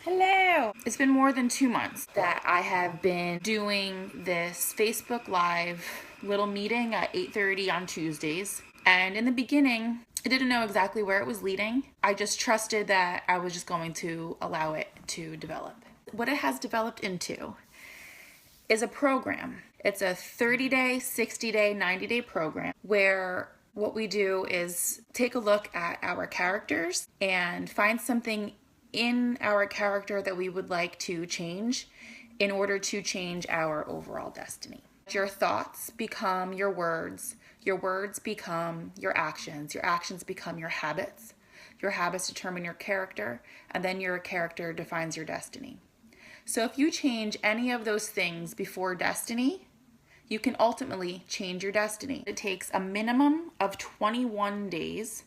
Hello! It's been more than 2 months that I have been doing this Facebook Live little meeting at 8:30 on Tuesdays. And in the beginning, I didn't know exactly where it was leading. I just trusted that I was just going to allow it to develop. What it has developed into is a program. It's a 30-day, 60-day, 90-day program where what we do is take a look at our characters and find something in our character that we would like to change in order to change our overall destiny. Your thoughts become your words become your actions become your habits determine your character, and then your character defines your destiny. So if you change any of those things before destiny, you can ultimately change your destiny. It takes a minimum of 21 days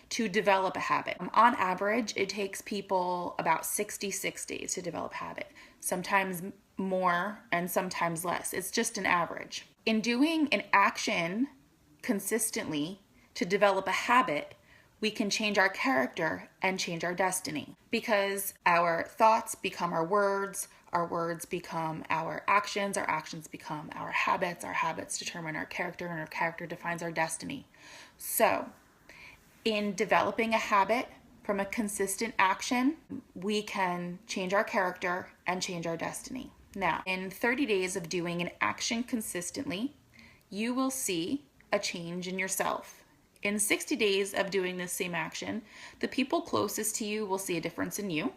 to develop a habit. On average, it takes people about 66 days to develop a habit, sometimes more and sometimes less. It's just an average. In doing an action consistently to develop a habit, we can change our character and change our destiny, because our thoughts become our words become our actions become our habits determine our character, and our character defines our destiny. So, in developing a habit from a consistent action, we can change our character and change our destiny. Now, in 30 days of doing an action consistently, you will see a change in yourself. In 60 days of doing this same action, the people closest to you will see a difference in you.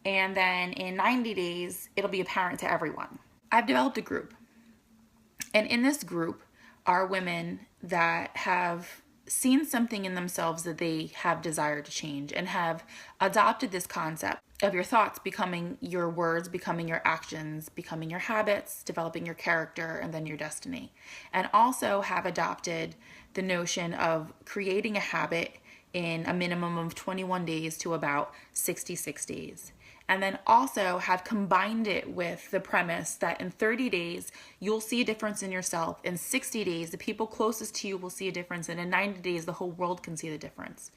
And then in 90 days, it'll be apparent to everyone. I've developed a group. And in this group are women that have seen something in themselves that they have desired to change and have adopted this concept of your thoughts becoming your words, becoming your actions, becoming your habits, developing your character, and then your destiny. And also have adopted the notion of creating a habit in a minimum of 21 days to about 66 days. And then also have combined it with the premise that in 30 days, you'll see a difference in yourself. In 60 days, the people closest to you will see a difference. And in 90 days, the whole world can see the difference.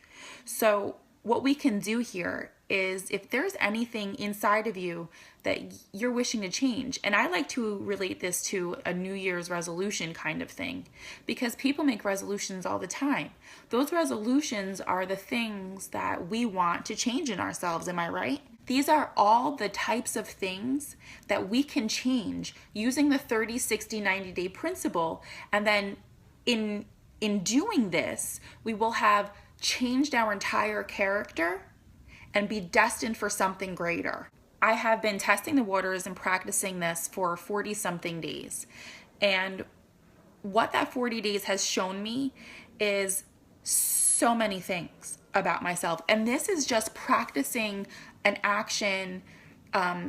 So what we can do here is, if there's anything inside of you that you're wishing to change, and I like to relate this to a New Year's resolution kind of thing, because people make resolutions all the time. Those resolutions are the things that we want to change in ourselves, am I right? These are all the types of things that we can change using the 30, 60, 90-day principle. And then in doing this, we will have changed our entire character and be destined for something greater. I have been testing the waters and practicing this for 40-something days. And what that 40 days has shown me is so many things about myself. And this is just practicing an action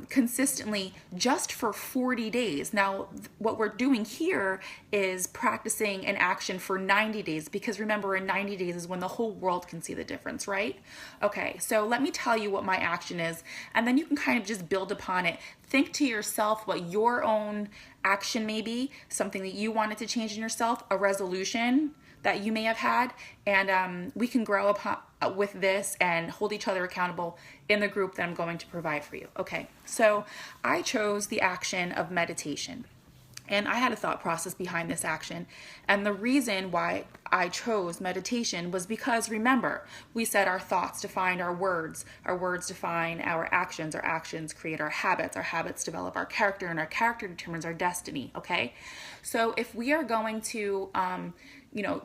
consistently just for 40 days. Now, what we're doing here is practicing an action for 90 days, because remember, in 90 days is when the whole world can see the difference, right? Okay, so let me tell you what my action is, and then you can kind of just build upon it. Think to yourself what your own action may be, something that you wanted to change in yourself, a resolution that you may have had, and we can grow upon with this and hold each other accountable in the group that I'm going to provide for you. Okay, so I chose the action of meditation. And I had a thought process behind this action. And the reason why I chose meditation was because, remember, we said our thoughts define our words define our actions create our habits develop our character, and our character determines our destiny, okay? So if we are going to,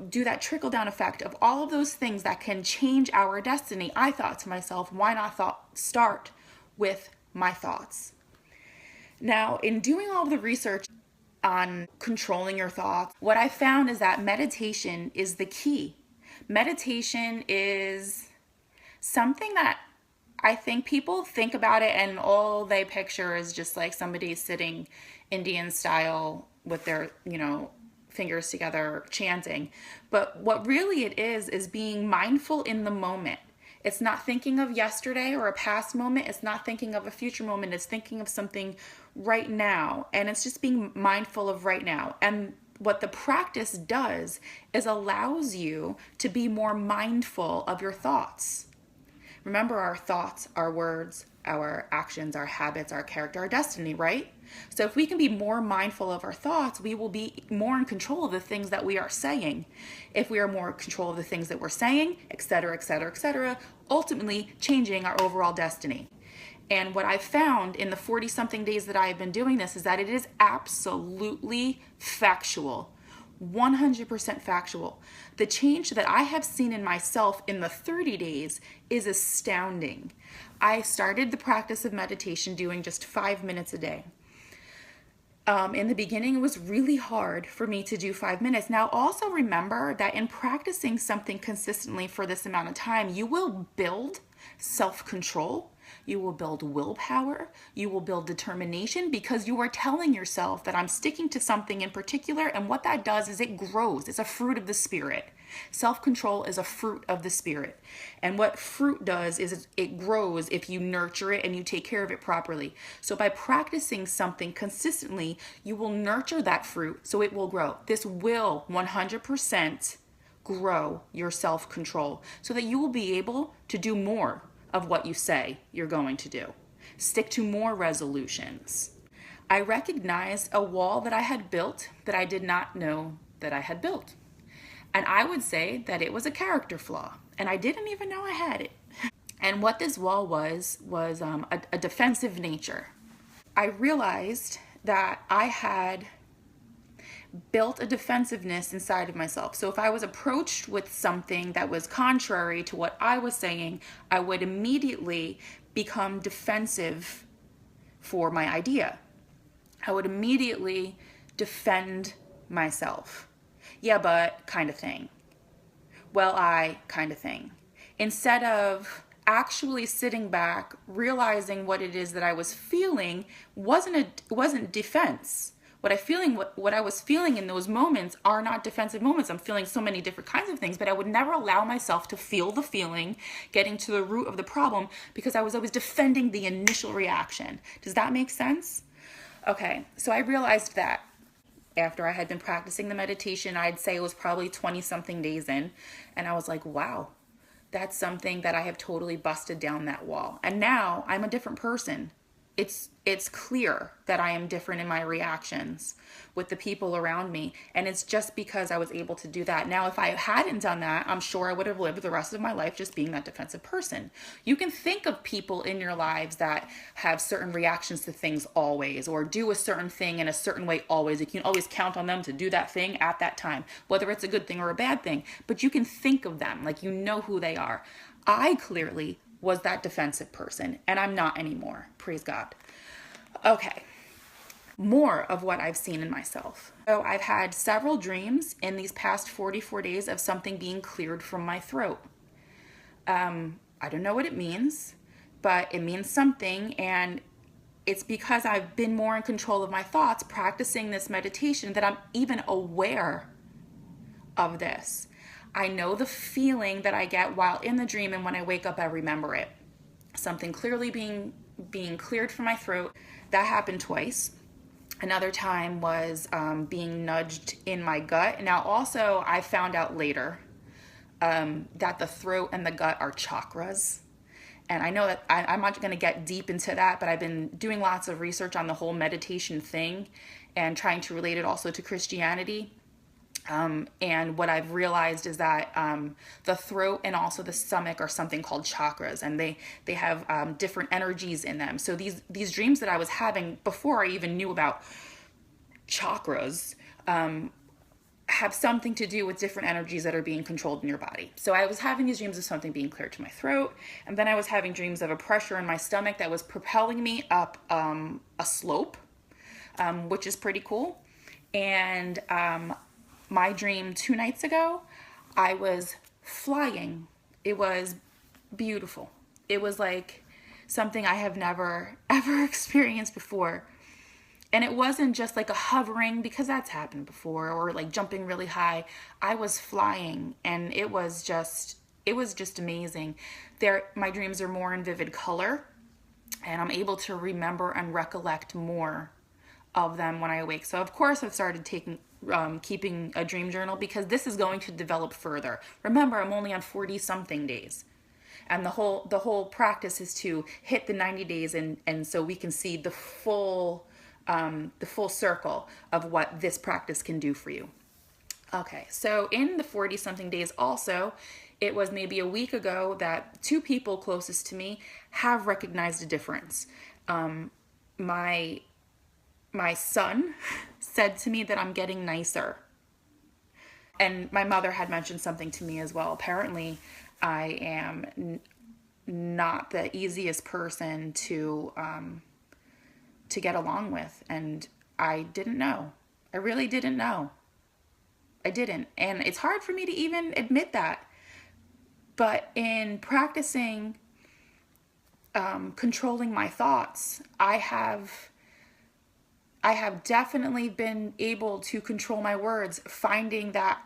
do that trickle down effect of all of those things that can change our destiny, I thought to myself, why not start with my thoughts? Now, in doing all of the research on controlling your thoughts, what I found is that meditation is the key. Meditation is something that I think people think about it and all they picture is just like somebody sitting Indian style with their, fingers together chanting. But what really it is being mindful in the moment. It's not thinking of yesterday or a past moment. It's not thinking of a future moment. It's thinking of something right now. And it's just being mindful of right now. And what the practice does is allows you to be more mindful of your thoughts. Remember, our thoughts, our words, our actions, our habits, our character, our destiny, right? So if we can be more mindful of our thoughts, we will be more in control of the things that we are saying. If we are more in control of the things that we're saying, etc., etc., etc., ultimately changing our overall destiny. And what I've found in the 40-something days that I have been doing this is that it is absolutely factual. 100% factual. The change that I have seen in myself in the 30 days is astounding. I started the practice of meditation doing just 5 minutes a day. In the beginning, it was really hard for me to do 5 minutes. Now, also remember that in practicing something consistently for this amount of time, you will build self-control. You will build willpower. You will build determination because you are telling yourself that I'm sticking to something in particular. And what that does is it grows. It's a fruit of the spirit. Self-control is a fruit of the spirit. And what fruit does is it grows if you nurture it and you take care of it properly. So by practicing something consistently, you will nurture that fruit so it will grow. This will 100% grow your self-control so that you will be able to do more of what you say you're going to do. Stick to more resolutions. I recognized a wall that I had built that I did not know that I had built. And I would say that it was a character flaw, and I didn't even know I had it. And what this wall was a defensive nature. I realized that I had built a defensiveness inside of myself. So if I was approached with something that was contrary to what I was saying, I would immediately become defensive for my idea. I would immediately defend myself. Yeah, but kind of thing. Well, I kind of thing. Instead of actually sitting back, realizing what it is that I was feeling wasn't defense. What I was feeling in those moments are not defensive moments. I'm feeling so many different kinds of things, but I would never allow myself to feel the feeling, getting to the root of the problem, because I was always defending the initial reaction. Does that make sense? Okay, so I realized that after I had been practicing the meditation, I'd say it was probably 20-something days in, and I was like, wow, that's something that I have totally busted down that wall. And now I'm a different person. It's clear that I am different in my reactions with the people around me. And it's just because I was able to do that. Now, if I hadn't done that, I'm sure I would have lived the rest of my life just being that defensive person. You can think of people in your lives that have certain reactions to things always, or do a certain thing in a certain way always. You can always count on them to do that thing at that time, whether it's a good thing or a bad thing. But you can think of them like you know who they are. I clearly was that defensive person, and I'm not anymore. Praise God. Okay, more of what I've seen in myself. So I've had several dreams in these past 44 days of something being cleared from my throat. I don't know what it means, but it means something, and it's because I've been more in control of my thoughts practicing this meditation that I'm even aware of this. I know the feeling that I get while in the dream, and when I wake up, I remember it. Something clearly being cleared from my throat. That happened twice. Another time was being nudged in my gut. Now, also, I found out later that the throat and the gut are chakras. And I know that I'm not going to get deep into that, but I've been doing lots of research on the whole meditation thing and trying to relate it also to Christianity. And what I've realized is that the throat and also the stomach are something called chakras, and they have different energies in them. So these dreams that I was having before I even knew about chakras have something to do with different energies that are being controlled in your body. So I was having these dreams of something being cleared to my throat, and then I was having dreams of a pressure in my stomach that was propelling me up a slope, which is pretty cool. And my dream 2 nights ago, I was flying. It was beautiful. It was like something I have never, ever experienced before. And it wasn't just like a hovering, because that's happened before, or like jumping really high. I was flying, and it was just amazing. My dreams are more in vivid color, and I'm able to remember and recollect more of them when I awake. So of course I've started keeping a dream journal, because this is going to develop further. Remember, I'm only on 40-something days. And the whole practice is to hit the 90 days, and so we can see the full circle of what this practice can do for you. Okay, so in the 40 something days also, it was maybe a week ago that two people closest to me have recognized a difference. My son said to me that I'm getting nicer. And my mother had mentioned something to me as well. Apparently, I am not the easiest person to get along with, and I didn't know. I really didn't know. I didn't, and it's hard for me to even admit that. But in practicing controlling my thoughts, I have definitely been able to control my words, finding that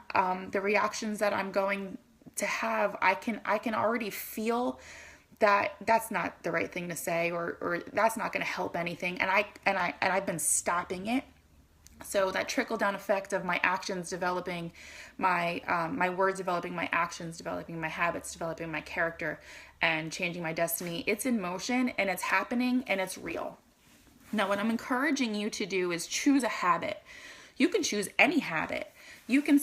the reactions that I'm going to have, I can already feel that that's not the right thing to say, or that's not going to help anything, and I've been stopping it. So that trickle down effect of my actions developing, my words developing, my actions developing, my habits developing, my character, and changing my destiny, it's in motion, and it's happening, and it's real. Now, what I'm encouraging you to do is choose a habit. You can choose any habit. You can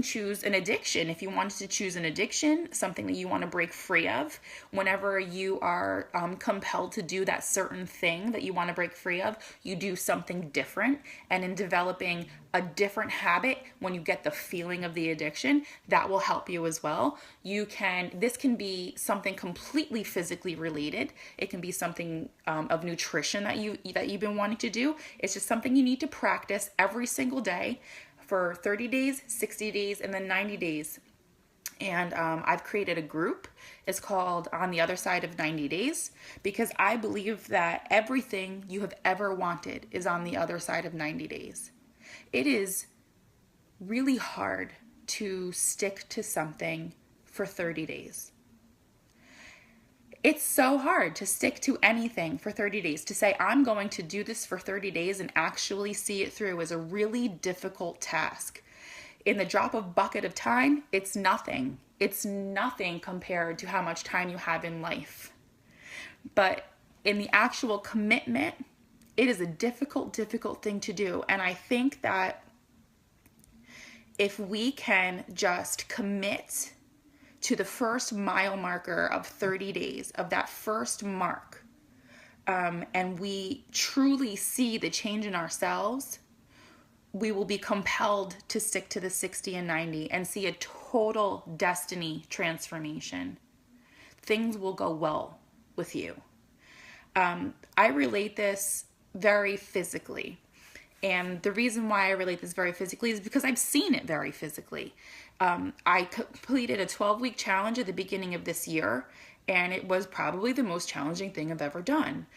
choose an addiction. If you wanted to choose an addiction, something that you want to break free of, whenever you are compelled to do that certain thing that you want to break free of, you do something different. And in developing a different habit, when you get the feeling of the addiction, that will help you as well. This can be something completely physically related. It can be something of nutrition that you've been wanting to do. It's just something you need to practice every single day for 30 days, 60 days, and then 90 days. And I've created a group. It's called On the Other Side of 90 Days, because I believe that everything you have ever wanted is on the other side of 90 days. It is really hard to stick to something for 30 days. It's so hard to stick to anything for 30 days. To say, I'm going to do this for 30 days and actually see it through is a really difficult task. In the drop of bucket of time, it's nothing. It's nothing compared to how much time you have in life. But in the actual commitment, it is a difficult thing to do. And I think that if we can just commit to the first mile marker of 30 days, of that first mark, and we truly see the change in ourselves, we will be compelled to stick to the 60 and 90 and see a total destiny transformation. Things will go well with you. I relate this very physically. And the reason why I relate this very physically is because I've seen it very physically. I completed a 12-week challenge at the beginning of this year, and it was probably the most challenging thing I've ever done.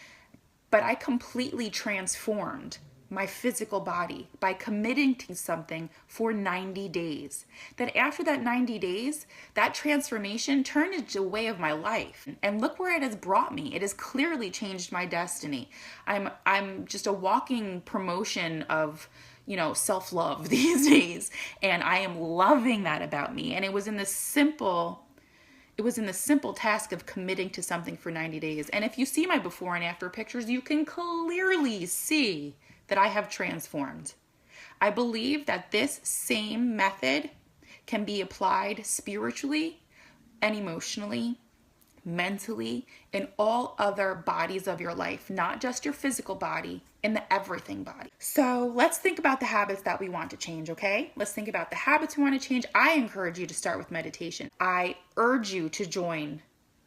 But I completely transformed my physical body by committing to something for 90 days. That after that 90 days, that transformation turned into a way of my life. And look where it has brought me. It has clearly changed my destiny. I'm just a walking promotion of, self-love these days. And I am loving that about me. And it was in the simple task of committing to something for 90 days. And if you see my before and after pictures, you can clearly see that I have transformed. I believe that this same method can be applied spiritually and emotionally, mentally, in all other bodies of your life, not just your physical body, in the everything body. So let's think about the habits that we want to change, okay? Let's think about the habits we want to change. I encourage you to start with meditation. I urge you to join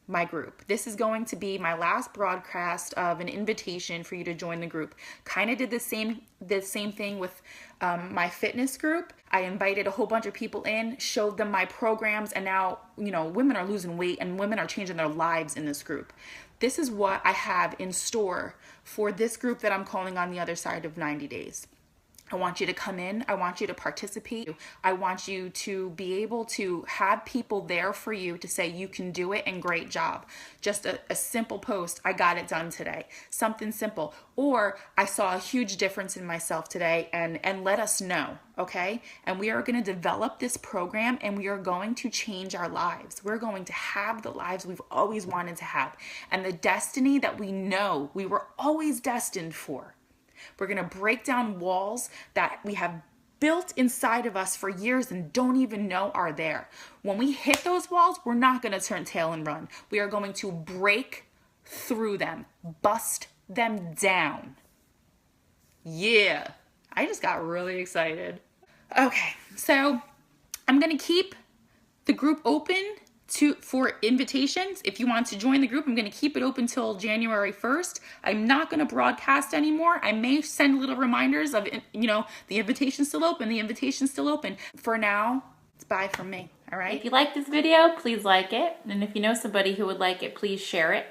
my group. This is going to be my last broadcast of an invitation for you to join the group. Kind of did the same thing with my fitness group. I invited a whole bunch of people in, showed them my programs, and now, women are losing weight and women are changing their lives in this group. This is what I have in store for this group that I'm calling On the Other Side of 90 Days. I want you to come in. I want you to participate. I want you to be able to have people there for you to say you can do it and great job. Just a simple post, I got it done today. Something simple. Or I saw a huge difference in myself today, and let us know, okay? And we are going to develop this program, and we are going to change our lives. We're going to have the lives we've always wanted to have and the destiny that we know we were always destined for. We're going to break down walls that we have built inside of us for years and don't even know are there. When we hit those walls, we're not going to turn tail and run. We are going to break through them, bust them down. Yeah, I just got really excited. Okay, so I'm going to keep the group open for invitations. If you want to join the group, I'm going to keep it open till January 1st. I'm not going to broadcast anymore. I may send little reminders of, the invitation's still open. The invitation's still open. For now, it's bye from me. All right. If you like this video, please like it. And if you know somebody who would like it, please share it.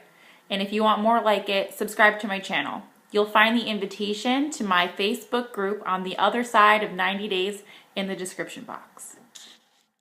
And if you want more like it, subscribe to my channel. You'll find the invitation to my Facebook group on the other side of 90 days in the description box.